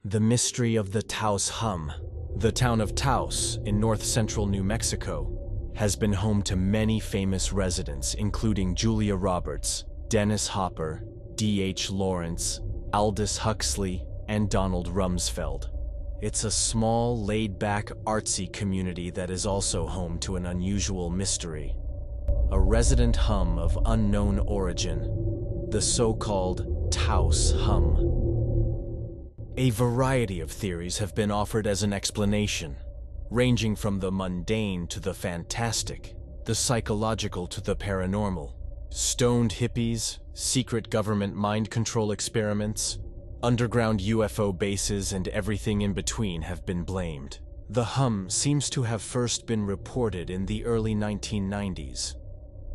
The mystery of the Taos Hum. The town of Taos, in north-central New Mexico, has been home to many famous residents, including Julia Roberts, Dennis Hopper, D.H. Lawrence, Aldous Huxley, and Donald Rumsfeld. It's a small, laid-back, artsy community that is also home to an unusual mystery. A resident hum of unknown origin, the so-called Taos Hum. A variety of theories have been offered as an explanation, ranging from the mundane to the fantastic, the psychological to the paranormal. Stoned hippies, secret government mind control experiments, underground UFO bases, and everything in between have been blamed. The hum seems to have first been reported in the early 1990s.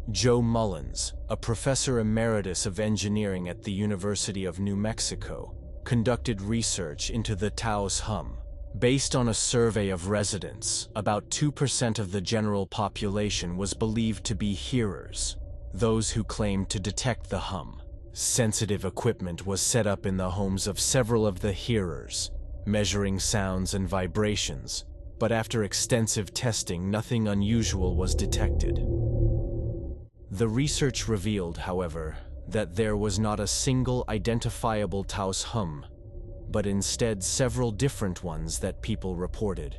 Joe Mullins, a professor emeritus of engineering at the University of New Mexico, conducted research into the Taos Hum. Based on a survey of residents, about 2% of the general population was believed to be hearers, those who claimed to detect the hum. Sensitive equipment was set up in the homes of several of the hearers, measuring sounds and vibrations, but after extensive testing, nothing unusual was detected. The research revealed, however, that there was not a single identifiable Taos Hum, but instead several different ones that people reported.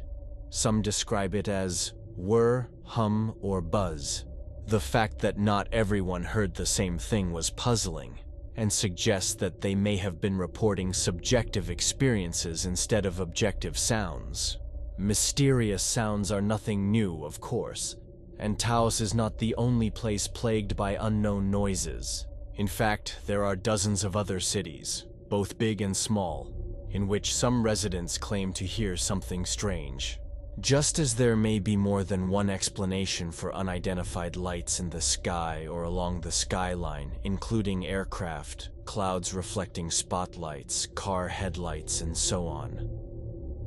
Some describe it as whir, hum, or buzz. The fact that not everyone heard the same thing was puzzling, and suggests that they may have been reporting subjective experiences instead of objective sounds. Mysterious sounds are nothing new, of course, and Taos is not the only place plagued by unknown noises. In fact, there are dozens of other cities, both big and small, in which some residents claim to hear something strange. Just as there may be more than one explanation for unidentified lights in the sky or along the skyline, including aircraft, clouds reflecting spotlights, car headlights, and so on,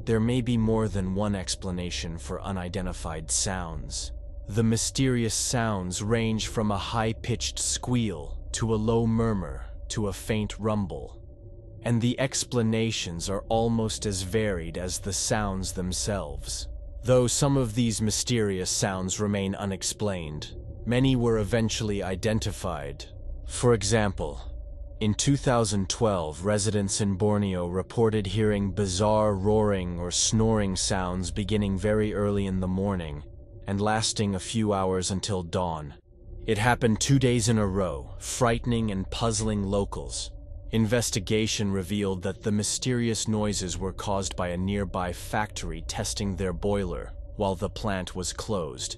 there may be more than one explanation for unidentified sounds. The mysterious sounds range from a high-pitched squeal to a low murmur, to a faint rumble. And the explanations are almost as varied as the sounds themselves. Though some of these mysterious sounds remain unexplained, many were eventually identified. For example, in 2012, residents in Borneo reported hearing bizarre roaring or snoring sounds beginning very early in the morning and lasting a few hours until dawn. It happened 2 days in a row, frightening and puzzling locals. Investigation revealed that the mysterious noises were caused by a nearby factory testing their boiler while the plant was closed.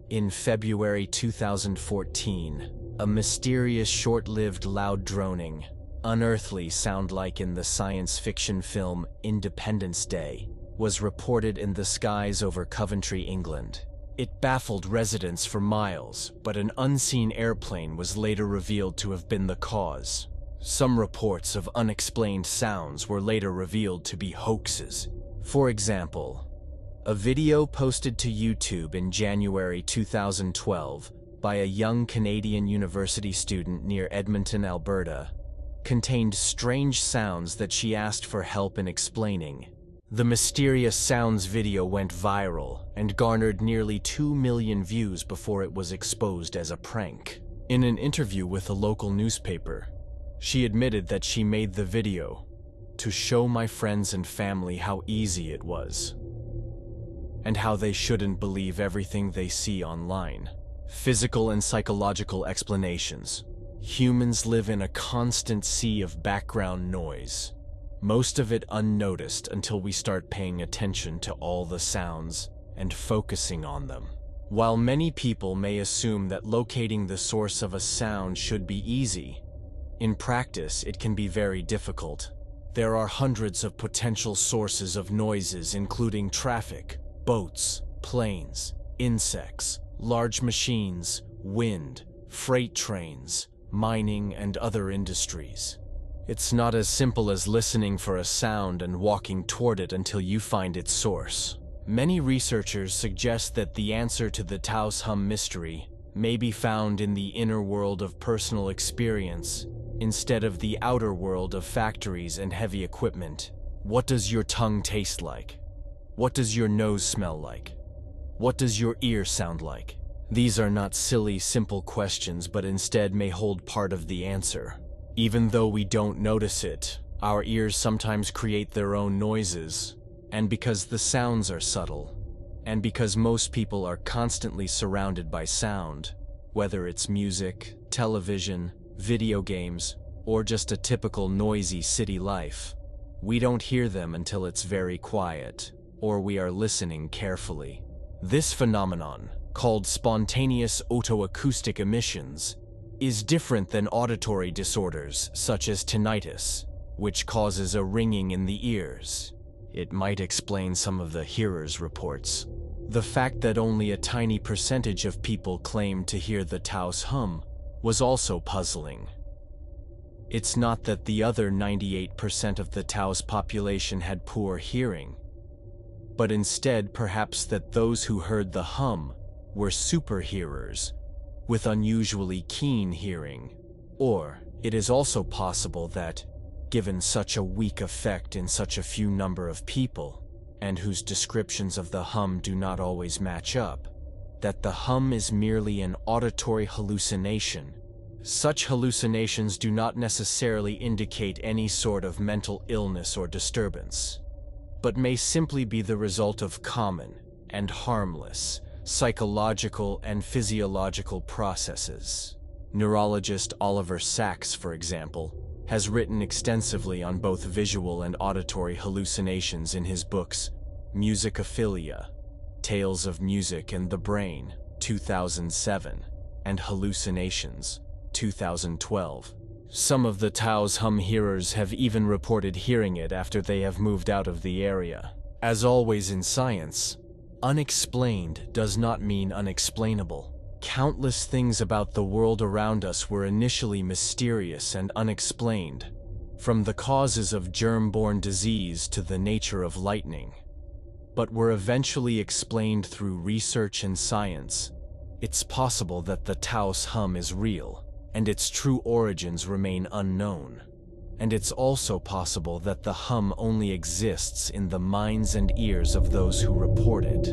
In February 2014, a mysterious short-lived loud droning, unearthly sound like in the science fiction film Independence Day, was reported in the skies over Coventry, England. It baffled residents for miles, but an unseen airplane was later revealed to have been the cause. Some reports of unexplained sounds were later revealed to be hoaxes. For example, a video posted to YouTube in January 2012 by a young Canadian university student near Edmonton, Alberta, contained strange sounds that she asked for help in explaining. The mysterious sounds video went viral and garnered nearly 2 million views before it was exposed as a prank. In an interview with a local newspaper, she admitted that she made the video to show my friends and family how easy it was, and how they shouldn't believe everything they see online. Physical and psychological explanations. Humans live in a constant sea of background noise, most of it unnoticed until we start paying attention to all the sounds and focusing on them. While many people may assume that locating the source of a sound should be easy, in practice it can be very difficult. There are hundreds of potential sources of noises, including traffic, boats, planes, insects, large machines, wind, freight trains, mining, and other industries. It's not as simple as listening for a sound and walking toward it until you find its source. Many researchers suggest that the answer to the Taos Hum mystery may be found in the inner world of personal experience instead of the outer world of factories and heavy equipment. What does your tongue taste like? What does your nose smell like? What does your ear sound like? These are not silly, simple questions, but instead may hold part of the answer. Even though we don't notice it, our ears sometimes create their own noises, and because the sounds are subtle, and because most people are constantly surrounded by sound, whether it's music, television, video games, or just a typical noisy city life, we don't hear them until it's very quiet, or we are listening carefully. This phenomenon, called spontaneous otoacoustic emissions, is different than auditory disorders such as tinnitus, which causes a ringing in the ears. It might explain some of the hearers' reports. The fact that only a tiny percentage of people claimed to hear the Taos Hum was also puzzling. It's not that the other 98% of the Taos population had poor hearing, but instead perhaps that those who heard the hum were super hearers with unusually keen hearing. Or it is also possible that, given such a weak effect in such a few number of people, and whose descriptions of the hum do not always match up, that the hum is merely an auditory hallucination. Such hallucinations do not necessarily indicate any sort of mental illness or disturbance, but may simply be the result of common and harmless psychological and physiological processes. Neurologist Oliver Sacks, for example, has written extensively on both visual and auditory hallucinations in his books Musicophilia, Tales of Music and the Brain, 2007, and Hallucinations, 2012. Some of the Taos Hum hearers have even reported hearing it after they have moved out of the area. As always in science, unexplained does not mean unexplainable. Countless things about the world around us were initially mysterious and unexplained, from the causes of germ-borne disease to the nature of lightning, but were eventually explained through research and science. It's possible that the Taos Hum is real, and its true origins remain unknown. And it's also possible that the hum only exists in the minds and ears of those who report it.